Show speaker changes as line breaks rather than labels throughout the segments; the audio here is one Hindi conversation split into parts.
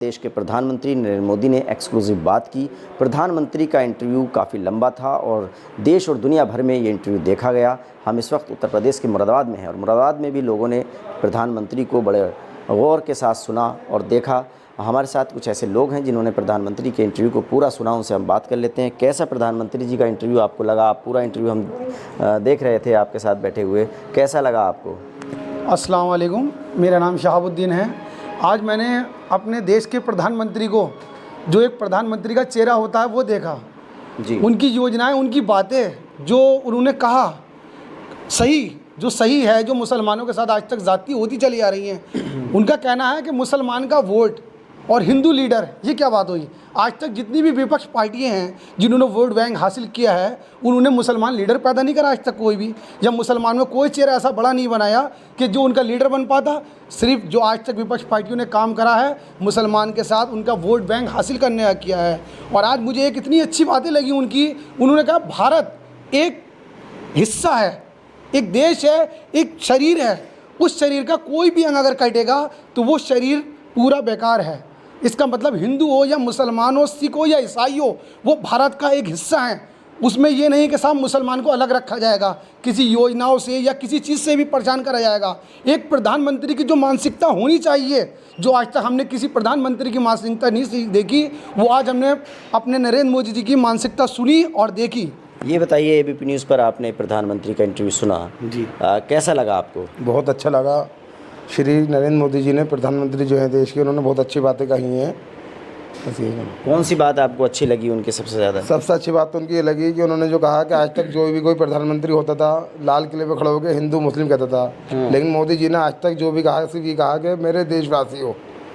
देश के प्रधानमंत्री नरेंद्र मोदी ने एक्सक्लूसिव बात की। प्रधानमंत्री का इंटरव्यू काफ़ी लंबा था और देश और दुनिया भर में ये इंटरव्यू देखा गया। हम इस वक्त उत्तर प्रदेश के मुरादाबाद में हैं और मुरादाबाद में भी लोगों ने प्रधानमंत्री को बड़े गौर के साथ सुना और देखा। हमारे साथ कुछ ऐसे लोग हैं जिन्होंने प्रधानमंत्री के इंटरव्यू को पूरा सुना, उनसे हम बात कर लेते हैं। कैसा प्रधानमंत्री जी का इंटरव्यू आपको लगा? आप पूरा इंटरव्यू हम देख रहे थे आपके साथ बैठे हुए, कैसा लगा आपको?
अस्सलाम वालेकुम, मेरा नाम शहाबुद्दीन है। आज मैंने अपने देश के प्रधानमंत्री को, जो एक प्रधानमंत्री का चेहरा होता है, वो देखा
जी।
उनकी योजनाएं, उनकी बातें, जो उन्होंने कहा जो सही है, जो मुसलमानों के साथ आज तक ज़्यादती होती चली आ रही हैं। उनका कहना है कि मुसलमान का वोट और हिंदू लीडर, ये क्या बात हुई? आज तक जितनी भी विपक्ष पार्टियां हैं जिन्होंने वोट बैंक हासिल किया है, उन्होंने मुसलमान लीडर पैदा नहीं करा आज तक कोई भी, या मुसलमान में कोई चेहरा ऐसा बड़ा नहीं बनाया कि जो उनका लीडर बन पाता। सिर्फ जो आज तक विपक्ष पार्टियों ने काम करा है, मुसलमान के साथ उनका वोट बैंक हासिल करने का किया है। और आज मुझे एक इतनी अच्छी बातें लगी उनकी, उन्होंने कहा भारत एक हिस्सा है, एक देश है, एक शरीर है। उस शरीर का कोई भी अंग अगर कटेगा तो वो शरीर पूरा बेकार है। इसका मतलब हिंदू हो या मुसलमान हो, सिख हो या ईसाई हो, वो भारत का एक हिस्सा है। उसमें ये नहीं कि साहब मुसलमान को अलग रखा जाएगा, किसी योजनाओं से या किसी चीज़ से भी परेशान करा जाएगा। एक प्रधानमंत्री की जो मानसिकता होनी चाहिए, जो आज तक हमने किसी प्रधानमंत्री की मानसिकता नहीं देखी, वो आज हमने अपने नरेंद्र मोदी जी की मानसिकता सुनी और देखी।
ये बताइए, एबीपी न्यूज़ पर आपने प्रधानमंत्री का इंटरव्यू सुना
जी,
कैसा लगा आपको?
बहुत अच्छा लगा। श्री नरेंद्र मोदी जी ने, प्रधानमंत्री जो हैं देश के, उन्होंने बहुत अच्छी बातें कही हैं।
कौन सी बात आपको अच्छी लगी उनकी सबसे ज़्यादा?
सबसे अच्छी बात तो उनकी ये लगी कि उन्होंने जो कहा कि आज तक जो भी कोई प्रधानमंत्री होता था, लाल किले पे खड़े होकर हिंदू मुस्लिम कहता था, लेकिन मोदी जी ने आज तक जो भी कहा, सिर्फ ये कहा कि मेरे देशवासी हो।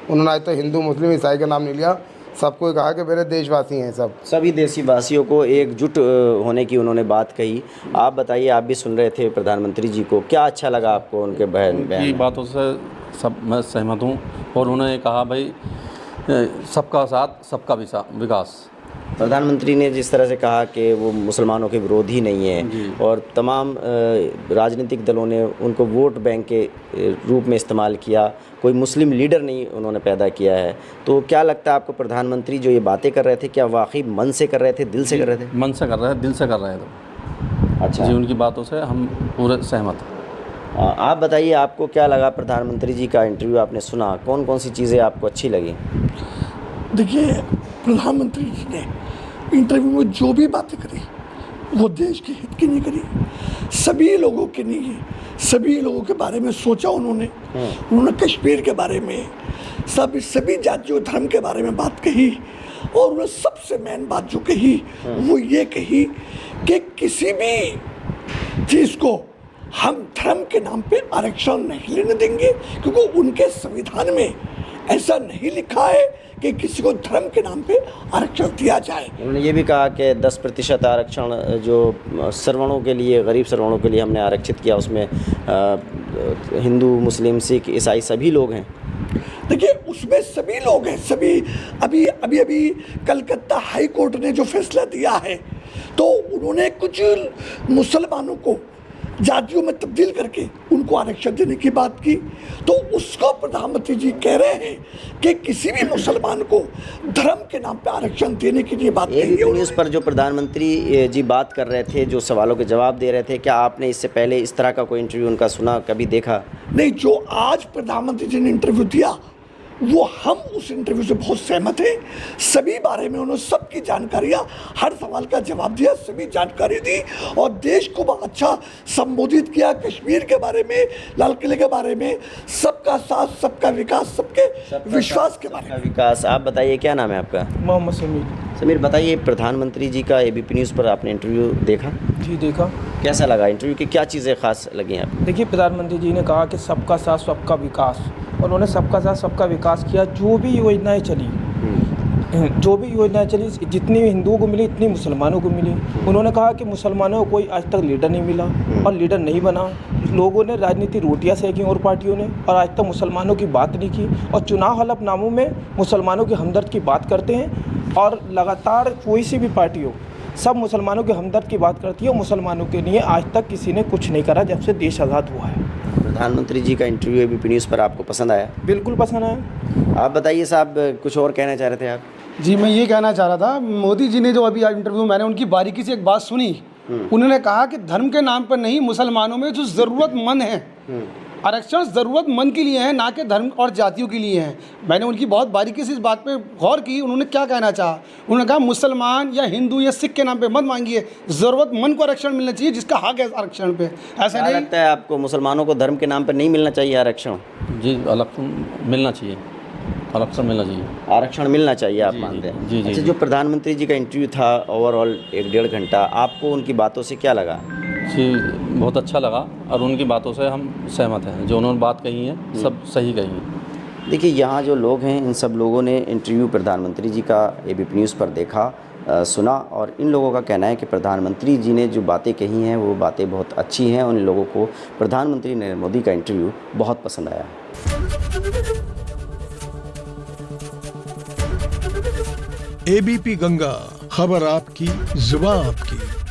उन्होंने आज तक हिंदू मुस्लिम ईसाई का नाम नहीं लिया, सबको कहा कि मेरे देशवासी हैं। सभी
देशवासियों को एकजुट होने की उन्होंने बात कही। आप बताइए, आप भी सुन रहे थे प्रधानमंत्री जी को, क्या अच्छा लगा आपको उनके बयान?
की बातों से सब मैं सहमत हूँ। और उन्होंने कहा भाई सबका साथ सबका विकास।
प्रधानमंत्री ने जिस तरह से कहा कि वो मुसलमानों के विरोधी नहीं है और तमाम राजनीतिक दलों ने उनको वोट बैंक के रूप में इस्तेमाल किया, कोई मुस्लिम लीडर नहीं उन्होंने पैदा किया है, तो क्या लगता है आपको प्रधानमंत्री जो ये बातें कर रहे थे, क्या वाकई मन से कर रहे थे, दिल से कर रहे थे?
मन से कर रहे थे, दिल से कर रहे थे।
अच्छा
जी, उनकी बातों से हम पूरे सहमत हैं।
आप बताइए, आपको क्या लगा? प्रधानमंत्री जी का इंटरव्यू आपने सुना, कौन कौन सी चीज़ें आपको अच्छी लगी?
देखिए, प्रधानमंत्री जी ने इंटरव्यू में जो भी बातें करी, वो देश के हित की नहीं करी, सभी लोगों के नहीं, सभी लोगों के बारे में सोचा उन्होंने कश्मीर के बारे में, सभी जातियों धर्म के बारे में बात कही। और उन्होंने सबसे मेन बात जो कही वो ये कही कि किसी भी चीज़ को हम धर्म के नाम पे आरक्षण नहीं लेने देंगे, क्योंकि उनके संविधान में ऐसा नहीं लिखा है कि किसी को धर्म के नाम पे आरक्षण दिया जाए।
उन्होंने ये भी कहा कि 10% आरक्षण जो सवर्णों के लिए, गरीब सवर्णों के लिए हमने आरक्षित किया, उसमें हिंदू, मुस्लिम, सिख, ईसाई सभी लोग हैं।
देखिए, उसमें सभी लोग हैं, सभी। अभी कलकत्ता हाई कोर्ट ने जो फैसला दिया है, तो उन्होंने कुछ मुसलमानों को जातियों में तब्दील करके उनको आरक्षण देने की बात की। तो उसको प्रधानमंत्री जी कह रहे हैं कि किसी भी मुसलमान को धर्म के नाम पे आरक्षण देने की ये बात कही है।
न्यूज़ पर जो प्रधानमंत्री जी बात कर रहे थे, जो सवालों के जवाब दे रहे थे, क्या आपने इससे पहले इस तरह का कोई इंटरव्यू उनका सुना, कभी देखा?
नहीं, जो आज प्रधानमंत्री जी ने इंटरव्यू दिया, वो हम उस इंटरव्यू से बहुत सहमत हैं। सभी बारे में उन्होंने सबकी जानकारियाँ, हर सवाल का जवाब दिया, सभी जानकारी दी और देश को बहुत अच्छा संबोधित किया। कश्मीर के बारे में, लाल किले के बारे में, सबका साथ सबका विकास, सबके विश्वास के बारे में।
विकास। आप बताइए, क्या नाम है आपका?
मोहम्मद समीर।
समीर, बताइए, प्रधानमंत्री जी का एबीपी न्यूज़ पर आपने इंटरव्यू देखा?
जी, देखा।
कैसा लगा इंटरव्यू की, क्या चीज़ें खास लगी आपको?
देखिए, प्रधानमंत्री जी ने कहा कि सबका साथ सबका विकास, और उन्होंने सबका साथ सबका विकास किया। जो भी योजनाएं चली, जितनी हिंदुओं को मिली इतनी मुसलमानों को मिली। उन्होंने कहा कि मुसलमानों को कोई आज तक लीडर नहीं मिला और लीडर नहीं बना। लोगों ने राजनीति रोटियां सेकी और पार्टियों ने, और आज तक मुसलमानों की बात नहीं की। और चुनाव हलफनामों में मुसलमानों के हमदर्द की बात करते हैं, और लगातार कोई सी भी पार्टी हो, सब मुसलमानों के हमदर्द की बात करती है। और मुसलमानों के लिए आज तक किसी ने कुछ नहीं करा जब से देश आज़ाद हुआ है।
प्रधानमंत्री जी का इंटरव्यू एबीपी न्यूज़ पर आपको पसंद आया?
बिल्कुल पसंद आया।
आप बताइए साहब, कुछ और कहना चाह रहे थे आप?
जी, मैं ये कहना चाह रहा था, मोदी जी ने जो अभी इंटरव्यू, मैंने उनकी बारीकी से एक बात सुनी। उन्होंने कहा कि धर्म के नाम पर नहीं, मुसलमानों में जो ज़रूरतमंद हैं, आरक्षण ज़रूरतमंद के लिए हैं, ना कि धर्म और जातियों के लिए हैं। मैंने उनकी बहुत बारीकी से इस बात पे गौर की। उन्होंने क्या कहना चाहा, उन्होंने कहा मुसलमान या हिंदू या सिख के नाम पे मत मांगिए, ज़रूरतमंद को आरक्षण मिलना चाहिए जिसका हक है आरक्षण पे। ऐसा
क्या
नहीं
लगता है आपको, मुसलमानों को धर्म के नाम पर नहीं मिलना चाहिए आरक्षण?
जी, आरक्षण मिलना चाहिए, आरक्षण मिलना चाहिए।
आरक्षण मिलना चाहिए आप
जी,
मानते हैं?
जी, जी,
अच्छा,
जी।
जो प्रधानमंत्री जी का इंटरव्यू था ओवरऑल 1-1.5 घंटा, आपको उनकी बातों से क्या लगा?
जी, बहुत अच्छा लगा और उनकी बातों से हम सहमत हैं। जो उन्होंने बात कही है सब सही कही है।
देखिए, यहाँ जो लोग हैं, इन सब लोगों ने इंटरव्यू प्रधानमंत्री जी का एबीपी न्यूज़ पर देखा, सुना, और इन लोगों का कहना है कि प्रधानमंत्री जी ने जो बातें कही हैं वो बातें बहुत अच्छी हैं, और इन लोगों को प्रधानमंत्री नरेंद्र मोदी का इंटरव्यू बहुत पसंद आया।
एबीपी गंगा, खबर आपकी, जुबान आपकी।